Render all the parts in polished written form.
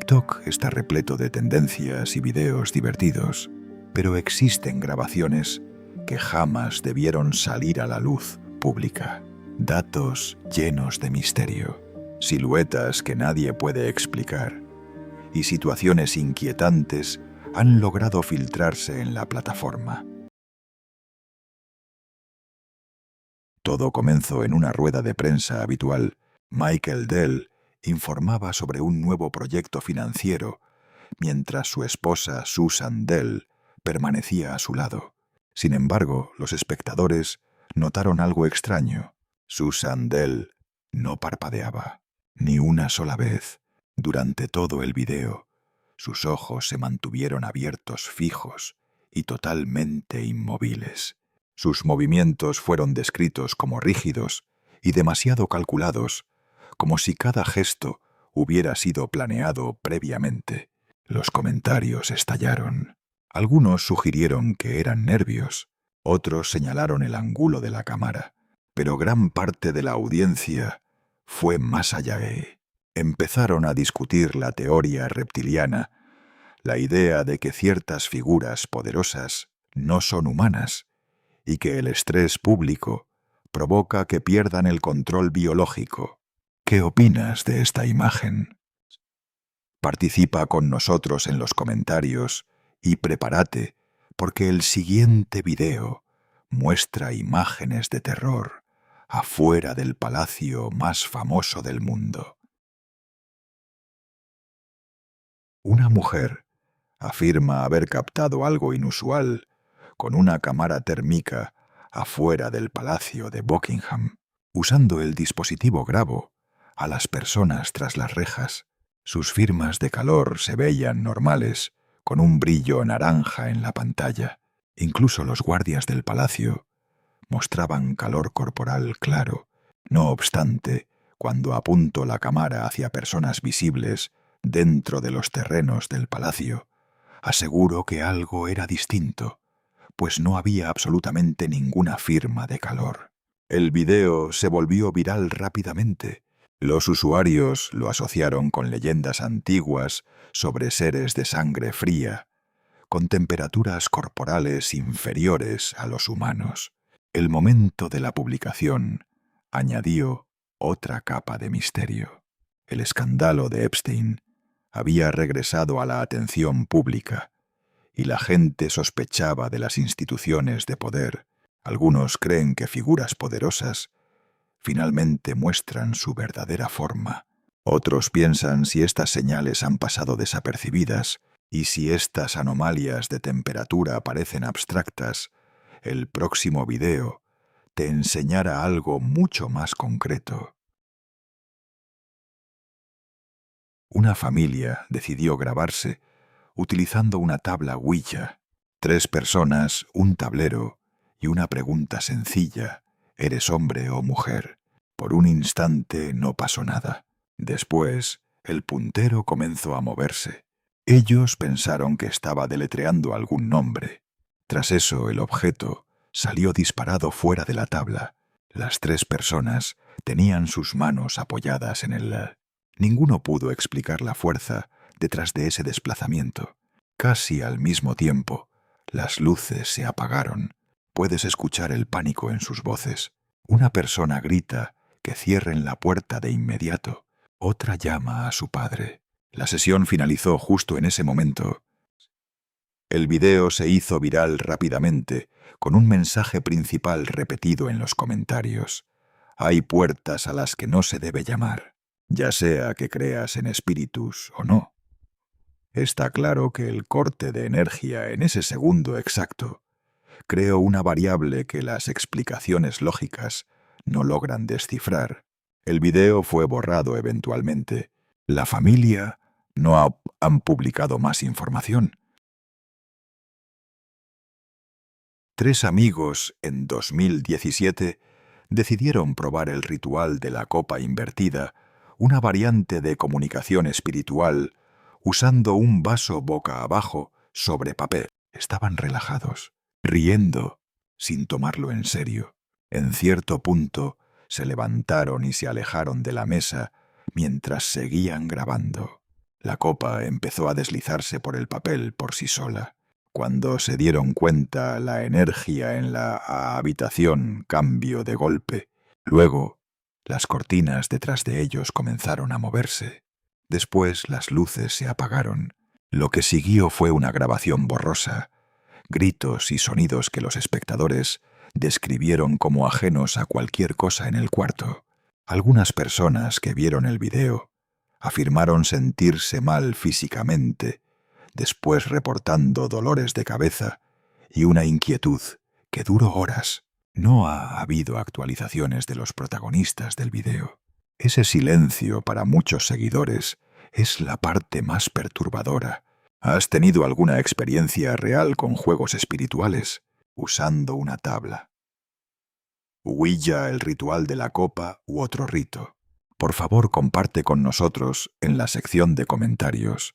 TikTok está repleto de tendencias y videos divertidos, pero existen grabaciones que jamás debieron salir a la luz pública. Datos llenos de misterio, siluetas que nadie puede explicar y situaciones inquietantes han logrado filtrarse en la plataforma. Todo comenzó en una rueda de prensa habitual. Michael Dell informaba sobre un nuevo proyecto financiero, mientras su esposa Susan Dell permanecía a su lado. Sin embargo, los espectadores notaron algo extraño. Susan Dell no parpadeaba, ni una sola vez. Durante todo el video, sus ojos se mantuvieron abiertos fijos y totalmente inmóviles. Sus movimientos fueron descritos como rígidos y demasiado calculados, como si cada gesto hubiera sido planeado previamente. Los comentarios estallaron. Algunos sugirieron que eran nervios, otros señalaron el ángulo de la cámara, pero gran parte de la audiencia fue más allá. Empezaron a discutir la teoría reptiliana, la idea de que ciertas figuras poderosas no son humanas y que el estrés público provoca que pierdan el control biológico. ¿Qué opinas de esta imagen? Participa con nosotros en los comentarios y prepárate, porque el siguiente video muestra imágenes de terror afuera del palacio más famoso del mundo. Una mujer afirma haber captado algo inusual con una cámara térmica afuera del Palacio de Buckingham. Usando el dispositivo grabó a las personas tras las rejas. Sus firmas de calor se veían normales, con un brillo naranja en la pantalla. Incluso los guardias del palacio mostraban calor corporal claro. No obstante, cuando apunto la cámara hacia personas visibles dentro de los terrenos del palacio, aseguro que algo era distinto, pues no había absolutamente ninguna firma de calor. El video se volvió viral rápidamente. Los usuarios lo asociaron con leyendas antiguas sobre seres de sangre fría, con temperaturas corporales inferiores a los humanos. El momento de la publicación añadió otra capa de misterio. El escándalo de Epstein había regresado a la atención pública y la gente sospechaba de las instituciones de poder. Algunos creen que figuras poderosas finalmente muestran su verdadera forma. Otros piensan si estas señales han pasado desapercibidas y si estas anomalias de temperatura parecen abstractas, el próximo video te enseñará algo mucho más concreto. Una familia decidió grabarse utilizando una tabla Ouija. 3 personas, un tablero y una pregunta sencilla: ¿eres hombre o mujer? Por un instante no pasó nada. Después, el puntero comenzó a moverse. Ellos pensaron que estaba deletreando algún nombre. Tras eso, el objeto salió disparado fuera de la tabla. Las 3 personas tenían sus manos apoyadas en el... Ninguno pudo explicar la fuerza detrás de ese desplazamiento. Casi al mismo tiempo, las luces se apagaron. Puedes escuchar el pánico en sus voces. Una persona grita que cierren la puerta de inmediato. Otra llama a su padre. La sesión finalizó justo en ese momento. El video se hizo viral rápidamente, con un mensaje principal repetido en los comentarios: hay puertas a las que no se debe llamar, ya sea que creas en espíritus o no. Está claro que el corte de energía en ese segundo exacto creó una variable que las explicaciones lógicas no logran descifrar. El video fue borrado eventualmente. La familia no han publicado más información. 3 amigos en 2017 decidieron probar el ritual de la copa invertida, una variante de comunicación espiritual, usando un vaso boca abajo sobre papel. Estaban relajados, riendo, sin tomarlo en serio. En cierto punto, se levantaron y se alejaron de la mesa mientras seguían grabando. La copa empezó a deslizarse por el papel por sí sola. Cuando se dieron cuenta, la energía en la habitación cambió de golpe. Luego, las cortinas detrás de ellos comenzaron a moverse. Después las luces se apagaron. Lo que siguió fue una grabación borrosa, gritos y sonidos que los espectadores describieron como ajenos a cualquier cosa en el cuarto. Algunas personas que vieron el video afirmaron sentirse mal físicamente, después reportando dolores de cabeza y una inquietud que duró horas. No ha habido actualizaciones de los protagonistas del video. Ese silencio para muchos seguidores es la parte más perturbadora. ¿Has tenido alguna experiencia real con juegos espirituales usando una tabla? Ouija, el ritual de la copa u otro rito. Por favor, comparte con nosotros en la sección de comentarios.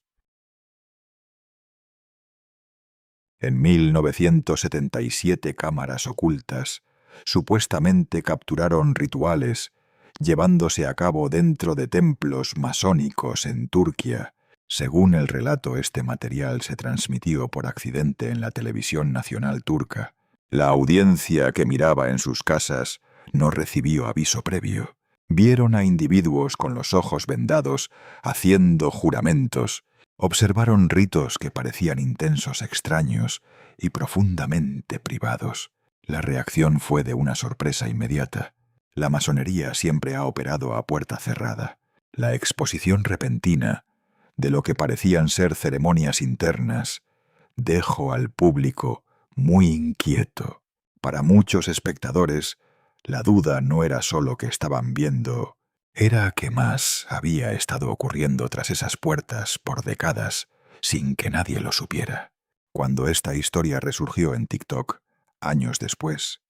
En 1977 cámaras ocultas supuestamente capturaron rituales llevándose a cabo dentro de templos masónicos en Turquía. Según el relato, este material se transmitió por accidente en la televisión nacional turca. La audiencia que miraba en sus casas no recibió aviso previo. Vieron a individuos con los ojos vendados haciendo juramentos. Observaron ritos que parecían intensos, extraños y profundamente privados. La reacción fue de una sorpresa inmediata. La masonería siempre ha operado a puerta cerrada. La exposición repentina de lo que parecían ser ceremonias internas dejó al público muy inquieto. Para muchos espectadores, la duda no era solo que estaban viendo, era que más había estado ocurriendo tras esas puertas por décadas sin que nadie lo supiera. Cuando esta historia resurgió en TikTok, años después,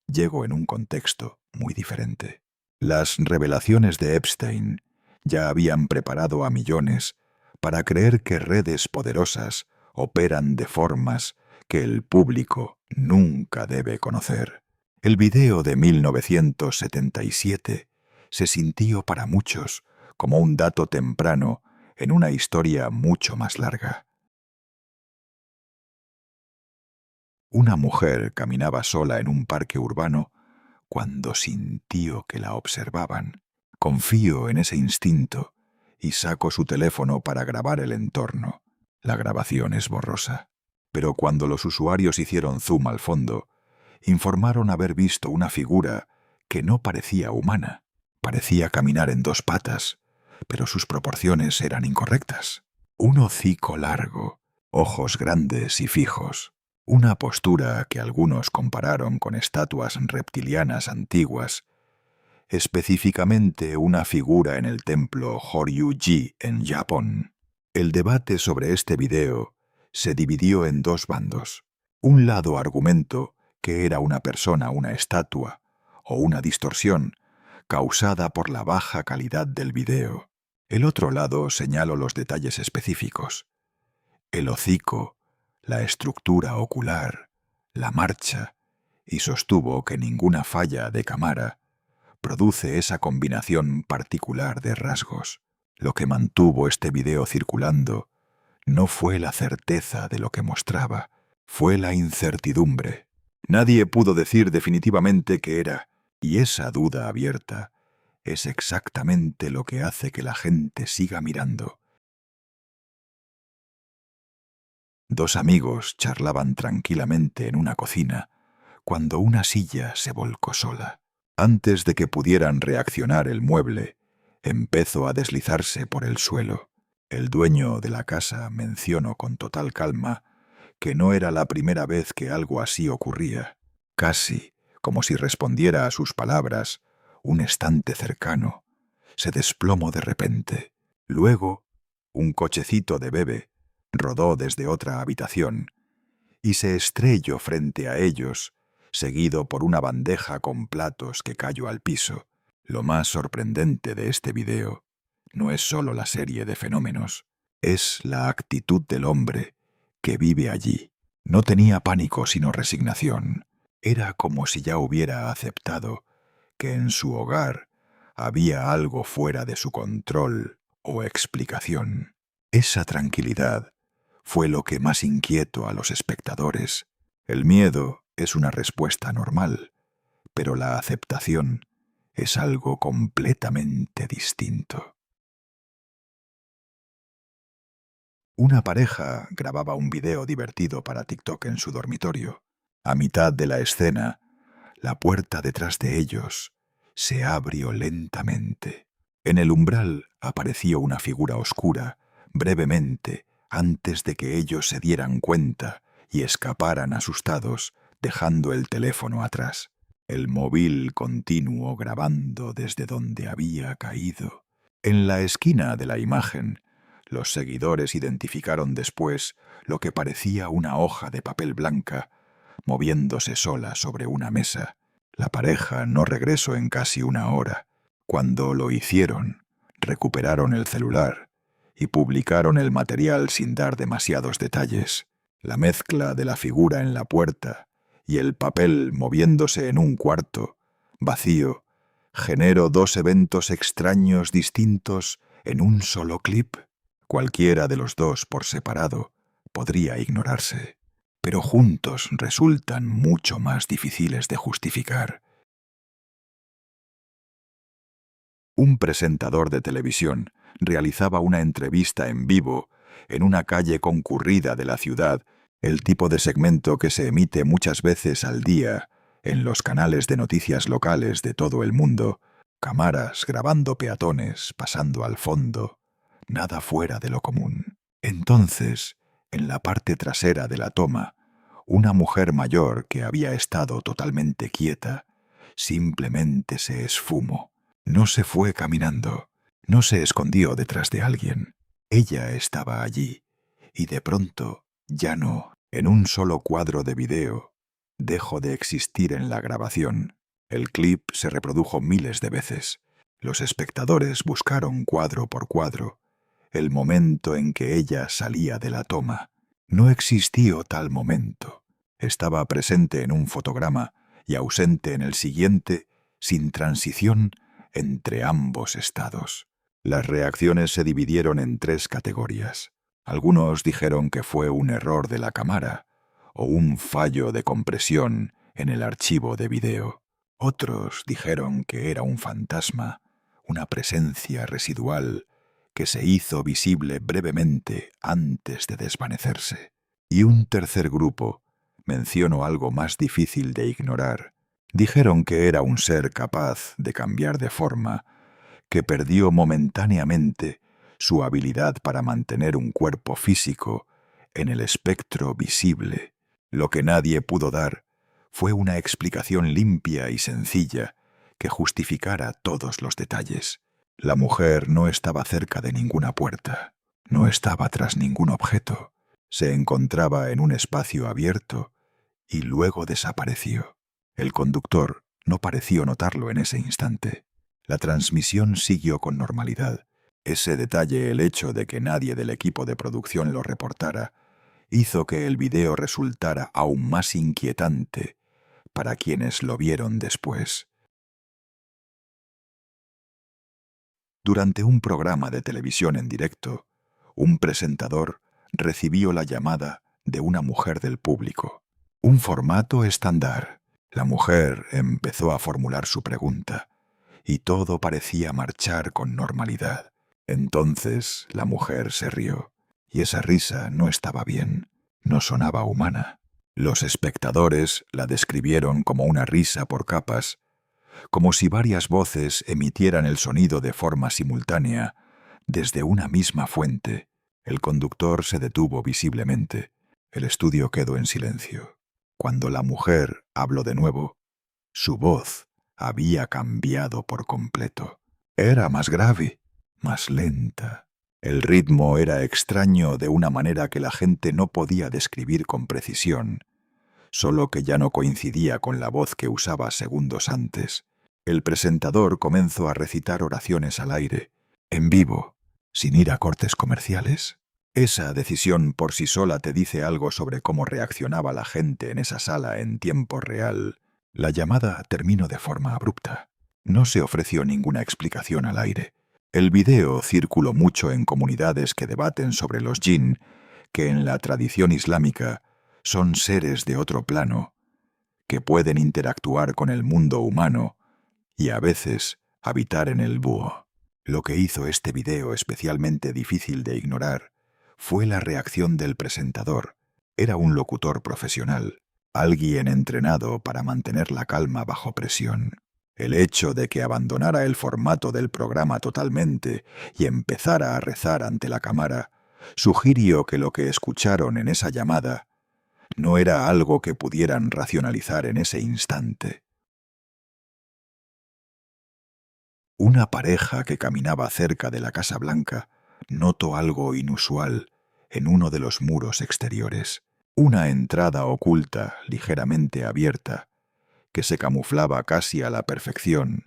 llegó en un contexto muy diferente. Las revelaciones de Epstein ya habían preparado a millones para creer que redes poderosas operan de formas que el público nunca debe conocer. El video de 1977 se sintió para muchos como un dato temprano en una historia mucho más larga. Una mujer caminaba sola en un parque urbano cuando sintió que la observaban. Confió en ese instinto y sacó su teléfono para grabar el entorno. La grabación es borrosa, pero cuando los usuarios hicieron zoom al fondo, informaron haber visto una figura que no parecía humana. Parecía caminar en dos patas, pero sus proporciones eran incorrectas. Un hocico largo, ojos grandes y fijos, una postura que algunos compararon con estatuas reptilianas antiguas, específicamente una figura en el templo Horyuji en Japón. El debate sobre este video se dividió en dos bandos. Un lado argumentó que era una persona, una estatua o una distorsión causada por la baja calidad del video. El otro lado señaló los detalles específicos: el hocico, la estructura ocular, la marcha, y sostuvo que ninguna falla de cámara produce esa combinación particular de rasgos. Lo que mantuvo este video circulando no fue la certeza de lo que mostraba, fue la incertidumbre. Nadie pudo decir definitivamente qué era, y esa duda abierta es exactamente lo que hace que la gente siga mirando. Dos amigos charlaban tranquilamente en una cocina cuando una silla se volcó sola. Antes de que pudieran reaccionar, el mueble empezó a deslizarse por el suelo. El dueño de la casa mencionó con total calma que no era la primera vez que algo así ocurría. Casi como si respondiera a sus palabras, un estante cercano se desplomó de repente. Luego, un cochecito de bebé rodó desde otra habitación y se estrelló frente a ellos, seguido por una bandeja con platos que cayó al piso. Lo más sorprendente de este video no es solo la serie de fenómenos, es la actitud del hombre que vive allí. No tenía pánico sino resignación. Era como si ya hubiera aceptado que en su hogar había algo fuera de su control o explicación. Esa tranquilidad fue lo que más inquietó a los espectadores. El miedo es una respuesta normal, pero la aceptación es algo completamente distinto. Una pareja grababa un video divertido para TikTok en su dormitorio. A mitad de la escena, la puerta detrás de ellos se abrió lentamente. En el umbral apareció una figura oscura, brevemente, antes de que ellos se dieran cuenta y escaparan asustados, dejando el teléfono atrás. El móvil continuó grabando desde donde había caído. En la esquina de la imagen, los seguidores identificaron después lo que parecía una hoja de papel blanca, moviéndose sola sobre una mesa. La pareja no regresó en casi una hora. Cuando lo hicieron, recuperaron el celular y publicaron el material sin dar demasiados detalles. La mezcla de la figura en la puerta y el papel moviéndose en un cuarto vacío generó dos eventos extraños distintos en un solo clip. Cualquiera de los dos por separado podría ignorarse, pero juntos resultan mucho más difíciles de justificar. Un presentador de televisión realizaba una entrevista en vivo en una calle concurrida de la ciudad, el tipo de segmento que se emite muchas veces al día en los canales de noticias locales de todo el mundo, cámaras grabando peatones pasando al fondo, nada fuera de lo común. Entonces, en la parte trasera de la toma, una mujer mayor que había estado totalmente quieta, simplemente se esfumó. No se fue caminando, no se escondió detrás de alguien. Ella estaba allí, y de pronto ya no. En un solo cuadro de video, dejó de existir en la grabación. El clip se reprodujo miles de veces. Los espectadores buscaron cuadro por cuadro el momento en que ella salía de la toma. No existió tal momento. Estaba presente en un fotograma y ausente en el siguiente, sin transición entre ambos estados. Las reacciones se dividieron en tres categorías. Algunos dijeron que fue un error de la cámara o un fallo de compresión en el archivo de video. Otros dijeron que era un fantasma, una presencia residual que se hizo visible brevemente antes de desvanecerse. Y un tercer grupo mencionó algo más difícil de ignorar. Dijeron que era un ser capaz de cambiar de forma, que perdió momentáneamente su habilidad para mantener un cuerpo físico en el espectro visible. Lo que nadie pudo dar fue una explicación limpia y sencilla que justificara todos los detalles. La mujer no estaba cerca de ninguna puerta, no estaba tras ningún objeto, se encontraba en un espacio abierto y luego desapareció. El conductor no pareció notarlo en ese instante. La transmisión siguió con normalidad. Ese detalle, el hecho de que nadie del equipo de producción lo reportara, hizo que el video resultara aún más inquietante para quienes lo vieron después. Durante un programa de televisión en directo, un presentador recibió la llamada de una mujer del público. Un formato estándar. La mujer empezó a formular su pregunta, y todo parecía marchar con normalidad. Entonces la mujer se rió, y esa risa no estaba bien, no sonaba humana. Los espectadores la describieron como una risa por capas, como si varias voces emitieran el sonido de forma simultánea desde una misma fuente. El conductor se detuvo visiblemente. El estudio quedó en silencio. Cuando la mujer habló de nuevo, su voz había cambiado por completo. Era más grave, más lenta. El ritmo era extraño de una manera que la gente no podía describir con precisión, solo que ya no coincidía con la voz que usaba segundos antes. El presentador comenzó a recitar oraciones al aire, en vivo, sin ir a cortes comerciales. Esa decisión por sí sola te dice algo sobre cómo reaccionaba la gente en esa sala en tiempo real. La llamada terminó de forma abrupta. No se ofreció ninguna explicación al aire. El video circuló mucho en comunidades que debaten sobre los jinn, que en la tradición islámica son seres de otro plano, que pueden interactuar con el mundo humano y a veces habitar en el búho. Lo que hizo este video especialmente difícil de ignorar fue la reacción del presentador. Era un locutor profesional, alguien entrenado para mantener la calma bajo presión. El hecho de que abandonara el formato del programa totalmente y empezara a rezar ante la cámara sugirió que lo que escucharon en esa llamada no era algo que pudieran racionalizar en ese instante. Una pareja que caminaba cerca de la Casa Blanca notó algo inusual en uno de los muros exteriores. Una entrada oculta, ligeramente abierta, que se camuflaba casi a la perfección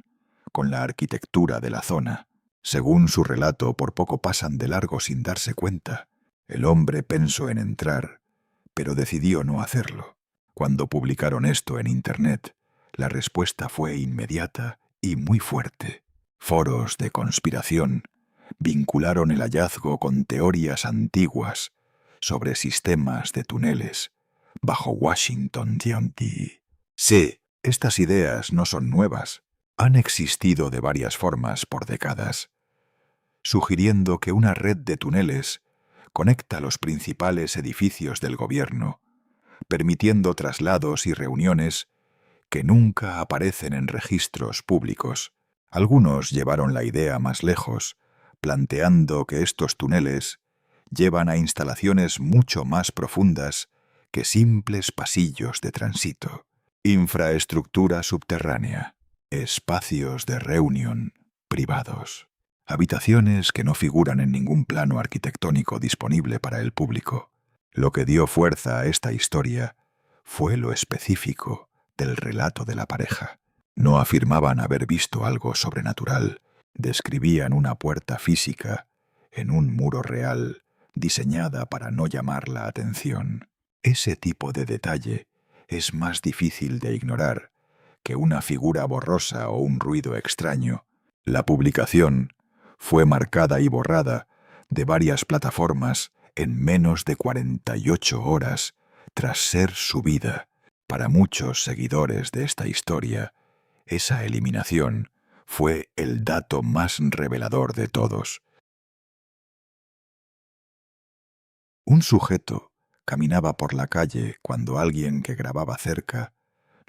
con la arquitectura de la zona. Según su relato, por poco pasan de largo sin darse cuenta. El hombre pensó en entrar, pero decidió no hacerlo. Cuando publicaron esto en Internet, la respuesta fue inmediata y muy fuerte. Foros de conspiración vincularon el hallazgo con teorías antiguas sobre sistemas de túneles bajo Washington, D.C. Sí, estas ideas no son nuevas. Han existido de varias formas por décadas, sugiriendo que una red de túneles conecta los principales edificios del gobierno, permitiendo traslados y reuniones que nunca aparecen en registros públicos. Algunos llevaron la idea más lejos, planteando que estos túneles llevan a instalaciones mucho más profundas que simples pasillos de tránsito. Infraestructura subterránea, espacios de reunión privados, habitaciones que no figuran en ningún plano arquitectónico disponible para el público. Lo que dio fuerza a esta historia fue lo específico del relato de la pareja. No afirmaban haber visto algo sobrenatural, describían una puerta física en un muro real, diseñada para no llamar la atención. Ese tipo de detalle es más difícil de ignorar que una figura borrosa o un ruido extraño. La publicación fue marcada y borrada de varias plataformas en menos de 48 horas tras ser subida. Para muchos seguidores de esta historia, esa eliminación fue el dato más revelador de todos. Un sujeto caminaba por la calle cuando alguien que grababa cerca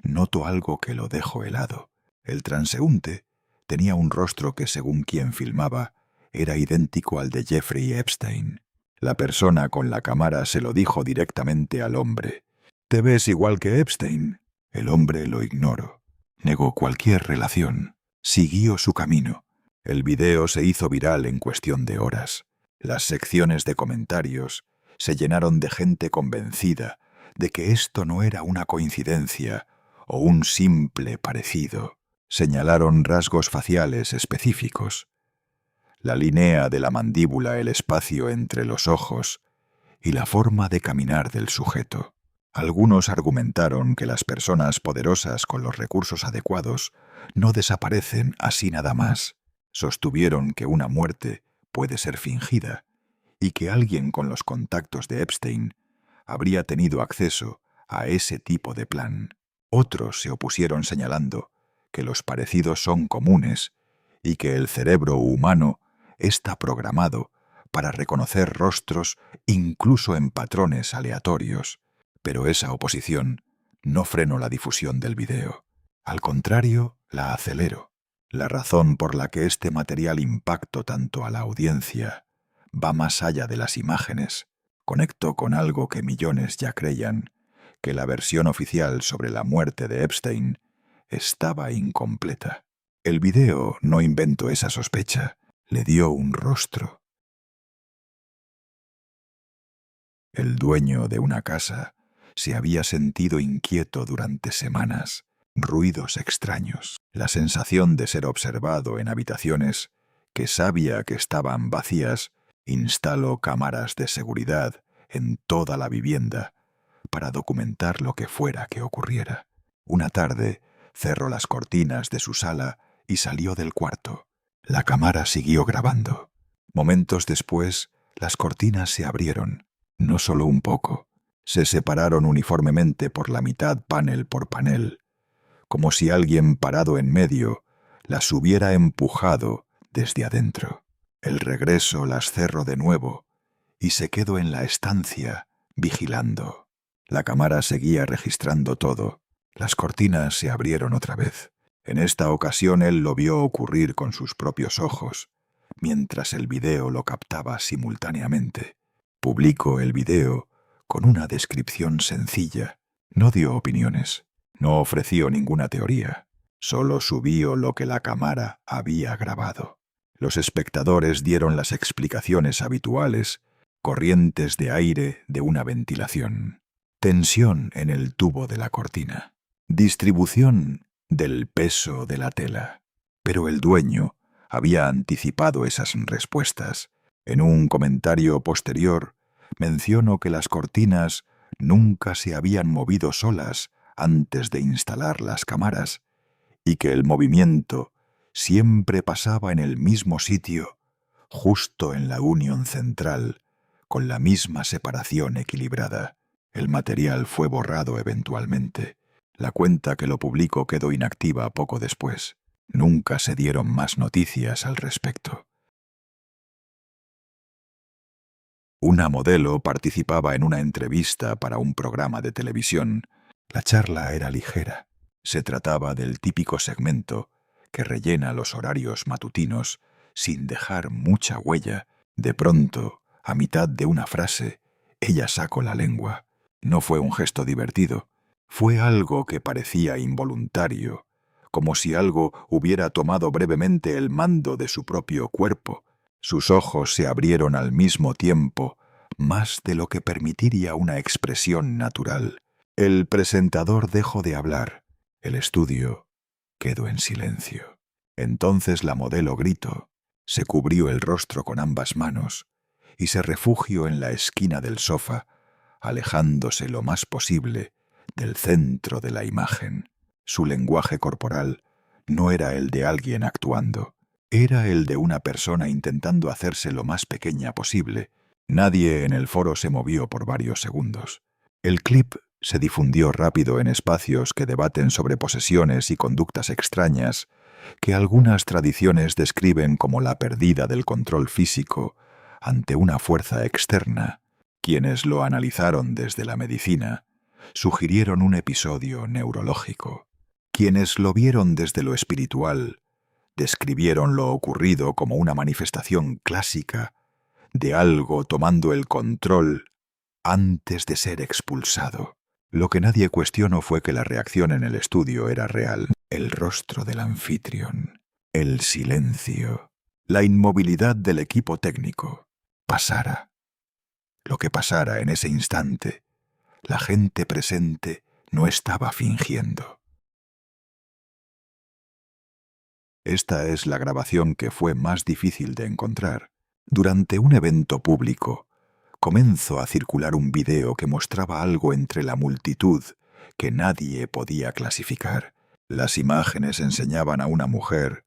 notó algo que lo dejó helado. El transeúnte tenía un rostro que, según quien filmaba, era idéntico al de Jeffrey Epstein. La persona con la cámara se lo dijo directamente al hombre. «¿Te ves igual que Epstein?» El hombre lo ignoró. Negó cualquier relación. Siguió su camino. El video se hizo viral en cuestión de horas. Las secciones de comentarios se llenaron de gente convencida de que esto no era una coincidencia o un simple parecido. Señalaron rasgos faciales específicos: la línea de la mandíbula, el espacio entre los ojos y la forma de caminar del sujeto. Algunos argumentaron que las personas poderosas con los recursos adecuados no desaparecen así nada más. Sostuvieron que una muerte puede ser fingida y que alguien con los contactos de Epstein habría tenido acceso a ese tipo de plan. Otros se opusieron señalando que los parecidos son comunes y que el cerebro humano está programado para reconocer rostros incluso en patrones aleatorios. Pero esa oposición no frenó la difusión del video. Al contrario, la aceleró. La razón por la que este material impactó tanto a la audiencia va más allá de las imágenes. Conectó con algo que millones ya creían, que la versión oficial sobre la muerte de Epstein estaba incompleta. El video no inventó esa sospecha, le dio un rostro. El dueño de una casa se había sentido inquieto durante semanas. Ruidos extraños, la sensación de ser observado en habitaciones que sabía que estaban vacías. Instaló cámaras de seguridad en toda la vivienda para documentar lo que fuera que ocurriera. Una tarde cerró las cortinas de su sala y salió del cuarto. La cámara siguió grabando. Momentos después, las cortinas se abrieron, no solo un poco. Se separaron uniformemente por la mitad panel por panel, como si alguien parado en medio las hubiera empujado desde adentro. El regreso las cerró de nuevo y se quedó en la estancia vigilando. La cámara seguía registrando todo. Las cortinas se abrieron otra vez. En esta ocasión él lo vio ocurrir con sus propios ojos, mientras el video lo captaba simultáneamente. Publicó el video con una descripción sencilla. No dio opiniones, no ofreció ninguna teoría, solo subió lo que la cámara había grabado. Los espectadores dieron las explicaciones habituales: corrientes de aire de una ventilación, tensión en el tubo de la cortina, distribución del peso de la tela. Pero el dueño había anticipado esas respuestas. En un comentario posterior, mencionó que las cortinas nunca se habían movido solas antes de instalar las cámaras y que el movimiento siempre pasaba en el mismo sitio, justo en la unión central, con la misma separación equilibrada. El material fue borrado eventualmente. La cuenta que lo publicó quedó inactiva poco después. Nunca se dieron más noticias al respecto. Una modelo participaba en una entrevista para un programa de televisión. La charla era ligera. Se trataba del típico segmento que rellena los horarios matutinos sin dejar mucha huella. De pronto, a mitad de una frase, ella sacó la lengua. No fue un gesto divertido. Fue algo que parecía involuntario, como si algo hubiera tomado brevemente el mando de su propio cuerpo. Sus ojos se abrieron al mismo tiempo, más de lo que permitiría una expresión natural. El presentador dejó de hablar. El estudio quedó en silencio. Entonces la modelo gritó, se cubrió el rostro con ambas manos y se refugió en la esquina del sofá, alejándose lo más posible del centro de la imagen. Su lenguaje corporal no era el de alguien actuando. Era el de una persona intentando hacerse lo más pequeña posible. Nadie en el foro se movió por varios segundos. El clip se difundió rápido en espacios que debaten sobre posesiones y conductas extrañas que algunas tradiciones describen como la pérdida del control físico ante una fuerza externa. Quienes lo analizaron desde la medicina sugirieron un episodio neurológico. Quienes lo vieron desde lo espiritual describieron lo ocurrido como una manifestación clásica de algo tomando el control antes de ser expulsado. Lo que nadie cuestionó fue que la reacción en el estudio era real. El rostro del anfitrión, el silencio, la inmovilidad del equipo técnico. Pasara lo que pasara en ese instante, la gente presente no estaba fingiendo. Esta es la grabación que fue más difícil de encontrar. Durante un evento público, comenzó a circular un video que mostraba algo entre la multitud que nadie podía clasificar. Las imágenes enseñaban a una mujer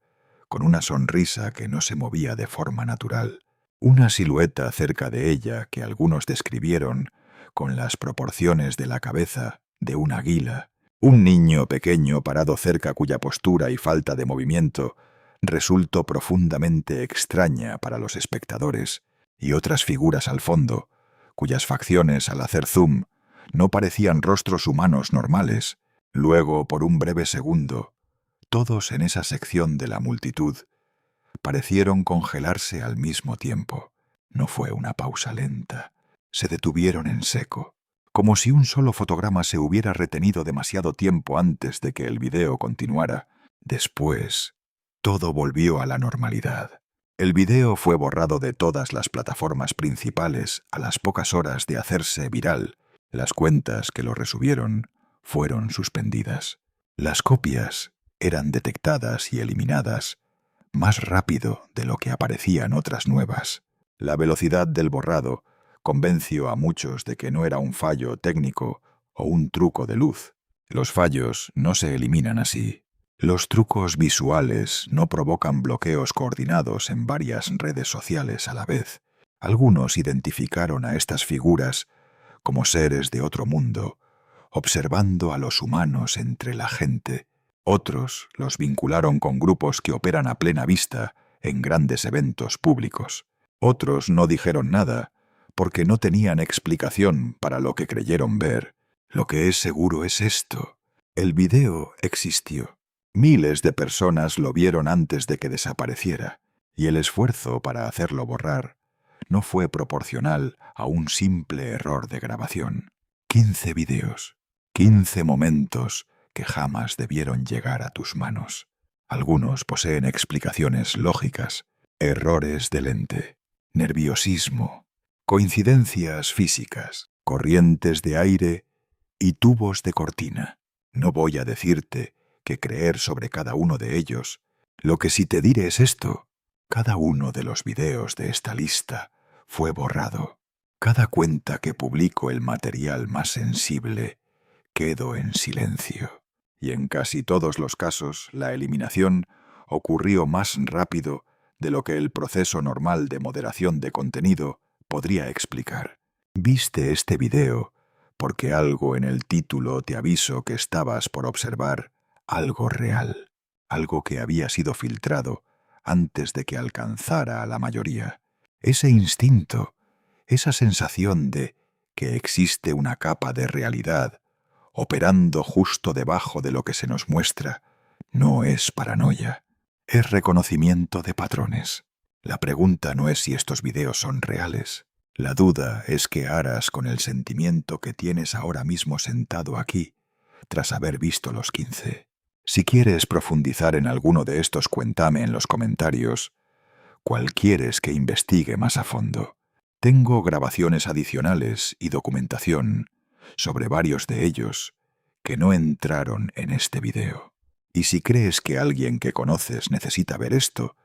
con una sonrisa que no se movía de forma natural, una silueta cerca de ella que algunos describieron con las proporciones de la cabeza de un águila, un niño pequeño parado cerca cuya postura y falta de movimiento resultó profundamente extraña para los espectadores, y otras figuras al fondo, cuyas facciones al hacer zoom no parecían rostros humanos normales. Luego, por un breve segundo, todos en esa sección de la multitud parecieron congelarse al mismo tiempo. No fue una pausa lenta. Se detuvieron en seco, como si un solo fotograma se hubiera retenido demasiado tiempo antes de que el video continuara. Después, todo volvió a la normalidad. El video fue borrado de todas las plataformas principales a las pocas horas de hacerse viral. Las cuentas que lo resubieron fueron suspendidas. Las copias eran detectadas y eliminadas más rápido de lo que aparecían otras nuevas. La velocidad del borrado convenció a muchos de que no era un fallo técnico o un truco de luz. Los fallos no se eliminan así. Los trucos visuales no provocan bloqueos coordinados en varias redes sociales a la vez. Algunos identificaron a estas figuras como seres de otro mundo, observando a los humanos entre la gente. Otros los vincularon con grupos que operan a plena vista en grandes eventos públicos. Otros no dijeron nada porque no tenían explicación para lo que creyeron ver. Lo que es seguro es esto: el video existió. Miles de personas lo vieron antes de que desapareciera, y el esfuerzo para hacerlo borrar no fue proporcional a un simple error de grabación. 15 videos, 15 momentos que jamás debieron llegar a tus manos. Algunos poseen explicaciones lógicas, errores de lente, nerviosismo, coincidencias físicas, corrientes de aire y tubos de cortina. No voy a decirte que creer sobre cada uno de ellos. Lo que sí te diré es esto: cada uno de los videos de esta lista fue borrado. Cada cuenta que publicó el material más sensible quedó en silencio. Y en casi todos los casos, la eliminación ocurrió más rápido de lo que el proceso normal de moderación de contenido podría explicar. Viste este video porque algo en el título te avisó que estabas por observar algo real, algo que había sido filtrado antes de que alcanzara a la mayoría. Ese instinto, esa sensación de que existe una capa de realidad operando justo debajo de lo que se nos muestra, no es paranoia, es reconocimiento de patrones. La pregunta no es si estos videos son reales. La duda es qué harás con el sentimiento que tienes ahora mismo sentado aquí, tras haber visto los 15. Si quieres profundizar en alguno de estos, cuéntame en los comentarios cuál quieres que investigue más a fondo. Tengo grabaciones adicionales y documentación sobre varios de ellos que no entraron en este video. Y si crees que alguien que conoces necesita ver esto,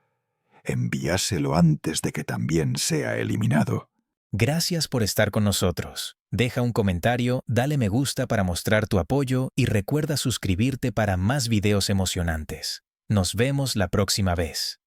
envíaselo antes de que también sea eliminado. Gracias por estar con nosotros. Deja un comentario, dale me gusta para mostrar tu apoyo y recuerda suscribirte para más videos emocionantes. Nos vemos la próxima vez.